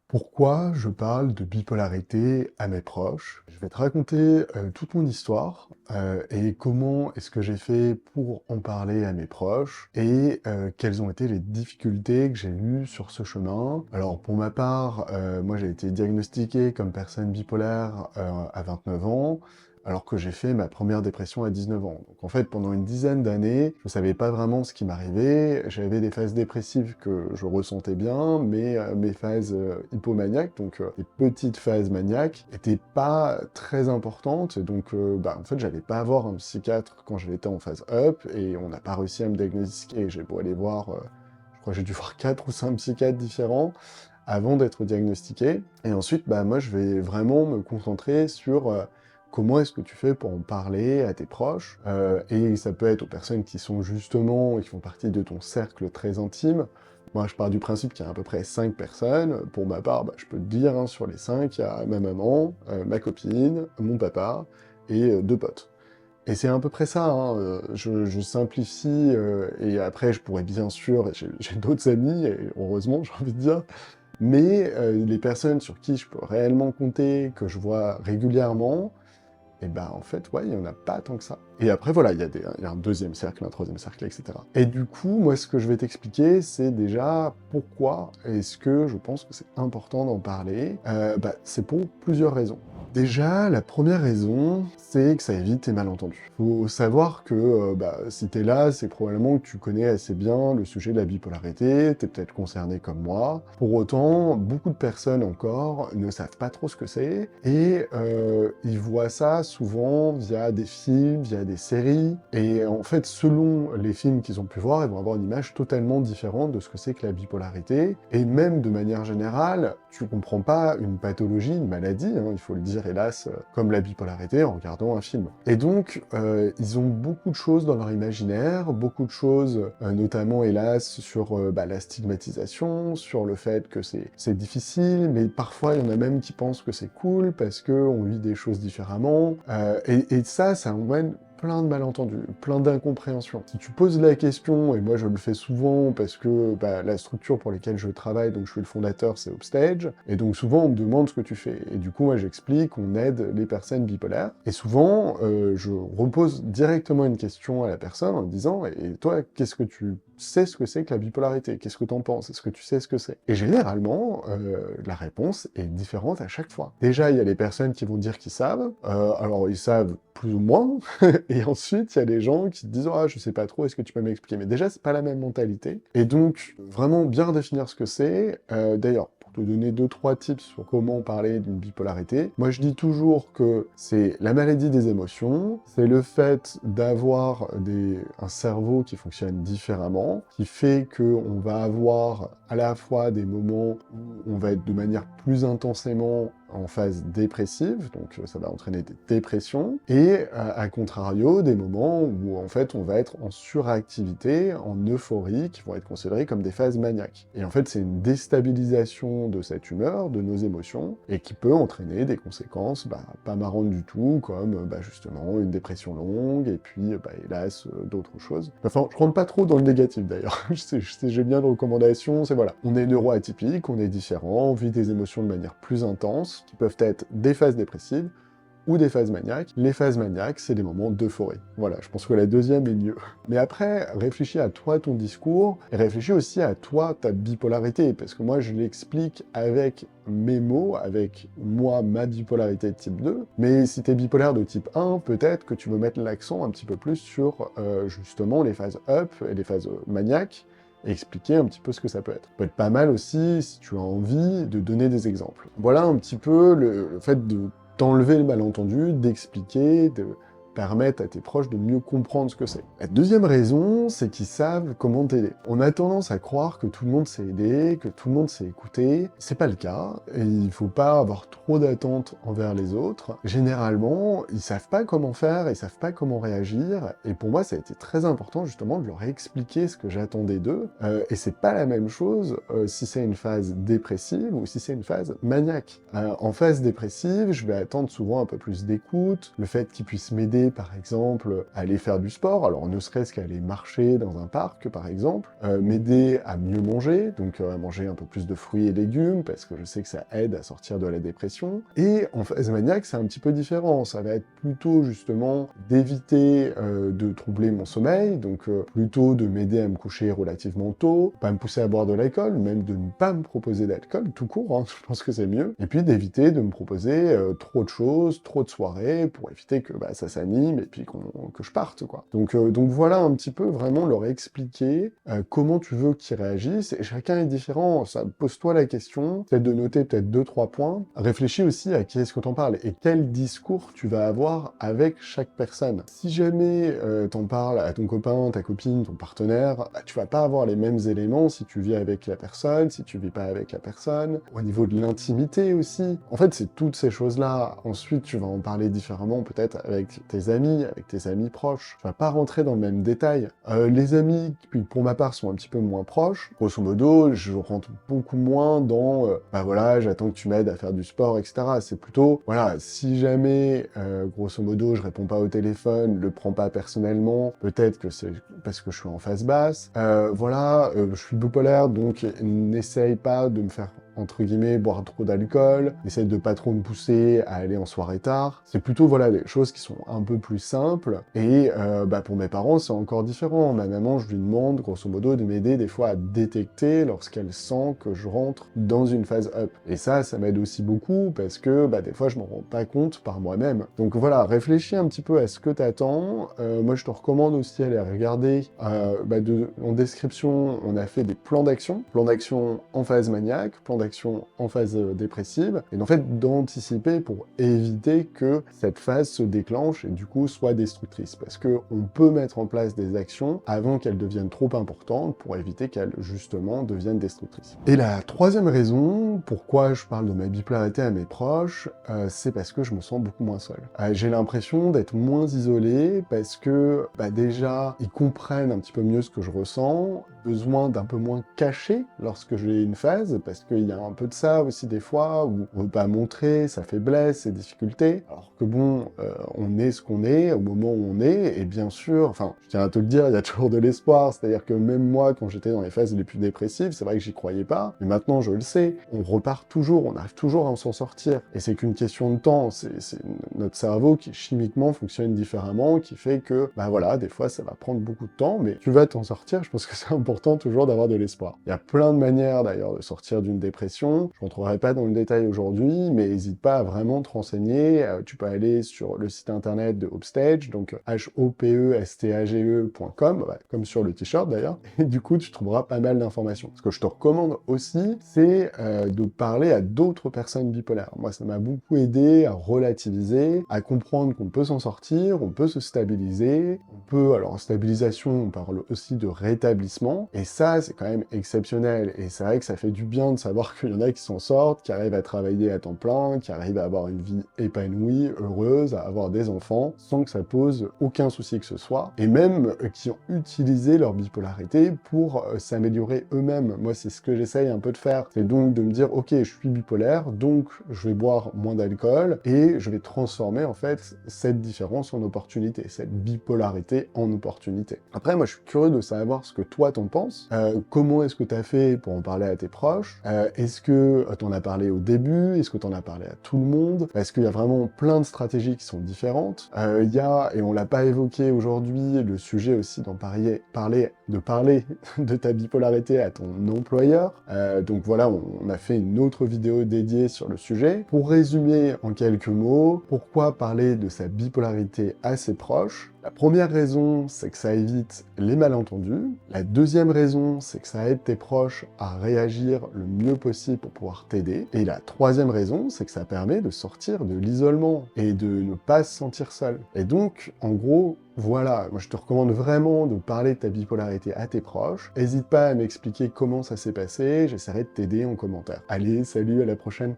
Pourquoi je parle de bipolarité à mes proches? Je vais te raconter toute mon histoire et comment est-ce que j'ai fait pour en parler à mes proches et quelles ont été les difficultés que j'ai eues sur ce chemin. Alors pour ma part, moi j'ai été diagnostiqué comme personne bipolaire à 29 ans, alors que j'ai fait ma première dépression à 19 ans. Donc en fait, pendant une dizaine d'années, je ne savais pas vraiment ce qui m'arrivait. J'avais des phases dépressives que je ressentais bien, mais mes phases hypomaniaques, donc les petites phases maniaques, étaient pas très importantes. Et donc, en fait, j'allais pas voir un psychiatre quand j'étais en phase up, et on n'a pas réussi à me diagnostiquer. J'ai beau aller voir, je crois que j'ai dû voir 4 ou 5 psychiatres différents avant d'être diagnostiqué. Et ensuite, moi, je vais vraiment me concentrer sur comment est-ce que tu fais pour en parler à tes proches. Et ça peut être aux personnes qui sont justement, qui font partie de ton cercle très intime. Moi, je pars du principe qu'il y a à peu près 5 personnes. Pour ma part, je peux te dire, hein, sur les 5, il y a ma maman, ma copine, mon papa et 2 potes. Et c'est à peu près ça, hein, je simplifie, et après je pourrais bien sûr, j'ai d'autres amis, et heureusement, j'ai envie de dire, mais les personnes sur qui je peux réellement compter, que je vois régulièrement, et en fait, ouais, il y en a pas tant que ça. Et après, voilà, il y a un deuxième cercle, un troisième cercle, etc. Et du coup, moi, ce que je vais t'expliquer, c'est déjà pourquoi est-ce que je pense que c'est important d'en parler. C'est pour plusieurs raisons. Déjà, la première raison, c'est que ça évite les malentendus. Faut savoir que si t'es là, c'est probablement que tu connais assez bien le sujet de la bipolarité, t'es peut-être concerné comme moi. Pour autant, beaucoup de personnes encore ne savent pas trop ce que c'est, et ils voient ça souvent via des films, via des séries, et en fait, selon les films qu'ils ont pu voir, ils vont avoir une image totalement différente de ce que c'est que la bipolarité, et même de manière générale, tu comprends pas une pathologie, une maladie, hein, il faut le dire hélas, comme la bipolarité en regardant un film. Et donc, ils ont beaucoup de choses dans leur imaginaire, beaucoup de choses, notamment hélas, sur la stigmatisation, sur le fait que c'est difficile, mais parfois il y en a même qui pensent que c'est cool parce qu'on vit des choses différemment, et ça emmène plein de malentendus, plein d'incompréhensions. Si tu poses la question, et moi je le fais souvent parce que la structure pour laquelle je travaille, donc je suis le fondateur, c'est Upstage, et donc souvent on me demande ce que tu fais, et du coup moi j'explique, on aide les personnes bipolaires, et souvent je repose directement une question à la personne en lui disant « Et toi, qu'est-ce que tu sais ce que c'est que la bipolarité? Qu'est-ce que t'en penses? Est-ce que tu sais ce que c'est ?» Et généralement, la réponse est différente à chaque fois. Déjà, il y a les personnes qui vont dire qu'ils savent, alors ils savent plus ou moins, et ensuite, il y a les gens qui te disent « Ah, je sais pas trop, est-ce que tu peux m'expliquer ?» Mais déjà, c'est pas la même mentalité. Et donc, vraiment bien définir ce que c'est. D'ailleurs, pour te donner 2-3 tips sur comment parler d'une bipolarité, moi je dis toujours que c'est la maladie des émotions, c'est le fait d'avoir un cerveau qui fonctionne différemment, qui fait qu'on va avoir à la fois des moments où on va être de manière plus intensément en phase dépressive, donc ça va entraîner des dépressions, et à contrario, des moments où en fait on va être en suractivité, en euphorie, qui vont être considérés comme des phases maniaques. Et en fait, c'est une déstabilisation de cette humeur, de nos émotions, et qui peut entraîner des conséquences pas marrantes du tout, comme justement une dépression longue, et puis hélas, d'autres choses. Enfin, je rentre pas trop dans le négatif d'ailleurs, j'ai bien de recommandations, c'est voilà, on est neuroatypique, on est différent, on vit des émotions de manière plus intense, qui peuvent être des phases dépressives ou des phases maniaques. Les phases maniaques, c'est des moments d'euphorie. Voilà, je pense que la deuxième est mieux. Mais après, réfléchis à toi, ton discours, et réfléchis aussi à toi, ta bipolarité, parce que moi, je l'explique avec mes mots, avec moi, ma bipolarité de type 2, mais si t'es bipolaire de type 1, peut-être que tu veux mettre l'accent un petit peu plus sur, justement, les phases up et les phases maniaques, et expliquer un petit peu ce que ça peut être. Ça peut être pas mal aussi, si tu as envie, de donner des exemples. Voilà un petit peu le fait de t'enlever le malentendu, d'expliquer, de permettre à tes proches de mieux comprendre ce que c'est. La deuxième raison, c'est qu'ils savent comment t'aider. On a tendance à croire que tout le monde sait aider, que tout le monde sait écouter. C'est pas le cas, et il faut pas avoir trop d'attentes envers les autres. Généralement, ils savent pas comment faire, ils savent pas comment réagir, et pour moi, ça a été très important justement de leur expliquer ce que j'attendais d'eux, et c'est pas la même chose si c'est une phase dépressive ou si c'est une phase maniaque. En phase dépressive, je vais attendre souvent un peu plus d'écoute, le fait qu'ils puissent m'aider m'aider par exemple à aller faire du sport, alors ne serait-ce qu'à aller marcher dans un parc par exemple, m'aider à mieux manger, donc à manger un peu plus de fruits et légumes, parce que je sais que ça aide à sortir de la dépression. Et en phase maniaque, c'est un petit peu différent, ça va être plutôt justement d'éviter de troubler mon sommeil, donc plutôt de m'aider à me coucher relativement tôt, pas me pousser à boire de l'alcool, même de ne pas me proposer d'alcool, tout court, hein, je pense que c'est mieux, et puis d'éviter de me proposer trop de choses, trop de soirées, pour éviter que ça s'anime et puis que je parte, quoi. Donc voilà un petit peu vraiment leur expliquer comment tu veux qu'ils réagissent, et chacun est différent, ça pose-toi la question, peut-être de noter peut-être 2-3 points, réfléchis aussi à qui est-ce que t'en parles, et quel discours tu vas avoir avec chaque personne. Si jamais t'en parles à ton copain, ta copine, ton partenaire, tu vas pas avoir les mêmes éléments si tu vis avec la personne, si tu vis pas avec la personne, au niveau de l'intimité aussi. En fait, c'est toutes ces choses-là. Ensuite, tu vas en parler différemment peut-être avec tes amis proches. Tu vas pas rentrer dans le même détail. Les amis, qui pour ma part, sont un petit peu moins proches, grosso modo, je rentre beaucoup moins dans voilà, j'attends que tu m'aides à faire du sport, etc. C'est plutôt, voilà, si jamais, grosso modo, je réponds pas au téléphone, le prends pas personnellement, peut-être que c'est parce que je suis en phase basse, voilà, je suis bipolaire, donc n'essaye pas de me faire entre guillemets, boire trop d'alcool, essaye de pas trop me pousser à aller en soirée tard. C'est plutôt, voilà, des choses qui sont un peu plus simples, et pour mes parents, c'est encore différent. Ma maman, je lui demande, grosso modo, de m'aider des fois à détecter lorsqu'elle sent que je rentre dans une phase up. Et ça m'aide aussi beaucoup, parce que, des fois, je m'en rends pas compte par moi-même. Donc voilà, réfléchis un petit peu à ce que t'attends. Moi, je te recommande aussi d'aller regarder, en description, on a fait des plans d'action en phase maniaque, plans d'action en phase dépressive, et en fait d'anticiper pour éviter que cette phase se déclenche et du coup soit destructrice, parce que on peut mettre en place des actions avant qu'elles deviennent trop importantes pour éviter qu'elles justement deviennent destructrices. Et la troisième raison pourquoi je parle de ma bipolarité à mes proches, c'est parce que je me sens beaucoup moins seul. J'ai l'impression d'être moins isolé parce que déjà ils comprennent un petit peu mieux ce que je ressens, besoin d'un peu moins caché lorsque j'ai une phase, parce qu'il y a un peu de ça aussi des fois, où on veut pas montrer sa faiblesse, ses difficultés, alors que bon, on est ce qu'on est au moment où on est, et bien sûr, enfin, je tiens à te le dire, il y a toujours de l'espoir, c'est-à-dire que même moi, quand j'étais dans les phases les plus dépressives, c'est vrai que j'y croyais pas, mais maintenant je le sais, on repart toujours, on arrive toujours à s'en sortir, et c'est qu'une question de temps, c'est notre cerveau qui chimiquement fonctionne différemment, qui fait que, voilà, des fois ça va prendre beaucoup de temps, mais tu vas t'en sortir, je pense que c'est important toujours d'avoir de l'espoir. Il y a plein de manières d'ailleurs de sortir d'une dépression, je rentrerai pas dans le détail aujourd'hui, mais n'hésite pas à vraiment te renseigner, tu peux aller sur le site internet de Hopestage, donc hopestage.com, comme sur le t-shirt d'ailleurs, et du coup tu trouveras pas mal d'informations. Ce que je te recommande aussi, c'est de parler à d'autres personnes bipolaires. Moi ça m'a beaucoup aidé à relativiser, à comprendre qu'on peut s'en sortir, on peut se stabiliser, on peut, alors en stabilisation on parle aussi de rétablissement, et ça c'est quand même exceptionnel, et c'est vrai que ça fait du bien de savoir qu'il y en a qui s'en sortent, qui arrivent à travailler à temps plein, qui arrivent à avoir une vie épanouie, heureuse, à avoir des enfants, sans que ça pose aucun souci que ce soit, et même qui ont utilisé leur bipolarité pour s'améliorer eux-mêmes. Moi c'est ce que j'essaye un peu de faire, c'est donc de me dire ok, je suis bipolaire, donc je vais boire moins d'alcool, et je vais transformer en fait cette différence en opportunité, cette bipolarité en opportunité. Après moi je suis curieux de savoir ce que toi t'en penses, comment est-ce que t'as fait pour en parler à tes proches, est-ce que t'en as parlé au début, est-ce que t'en as parlé à tout le monde, parce qu'il y a vraiment plein de stratégies qui sont différentes, il y a, et on l'a pas évoqué aujourd'hui, le sujet aussi d'en parler de ta bipolarité à ton employeur, donc voilà, on a fait une autre vidéo dédiée sur le sujet. Pour résumer en quelques mots, pourquoi parler de sa bipolarité à ses proches? La première raison, c'est que ça évite les malentendus. La deuxième raison, c'est que ça aide tes proches à réagir le mieux possible pour pouvoir t'aider. Et la troisième raison, c'est que ça permet de sortir de l'isolement et de ne pas se sentir seul. Et donc, en gros, voilà, moi je te recommande vraiment de parler de ta bipolarité à tes proches. N'hésite pas à m'expliquer comment ça s'est passé, j'essaierai de t'aider en commentaire. Allez, salut, à la prochaine!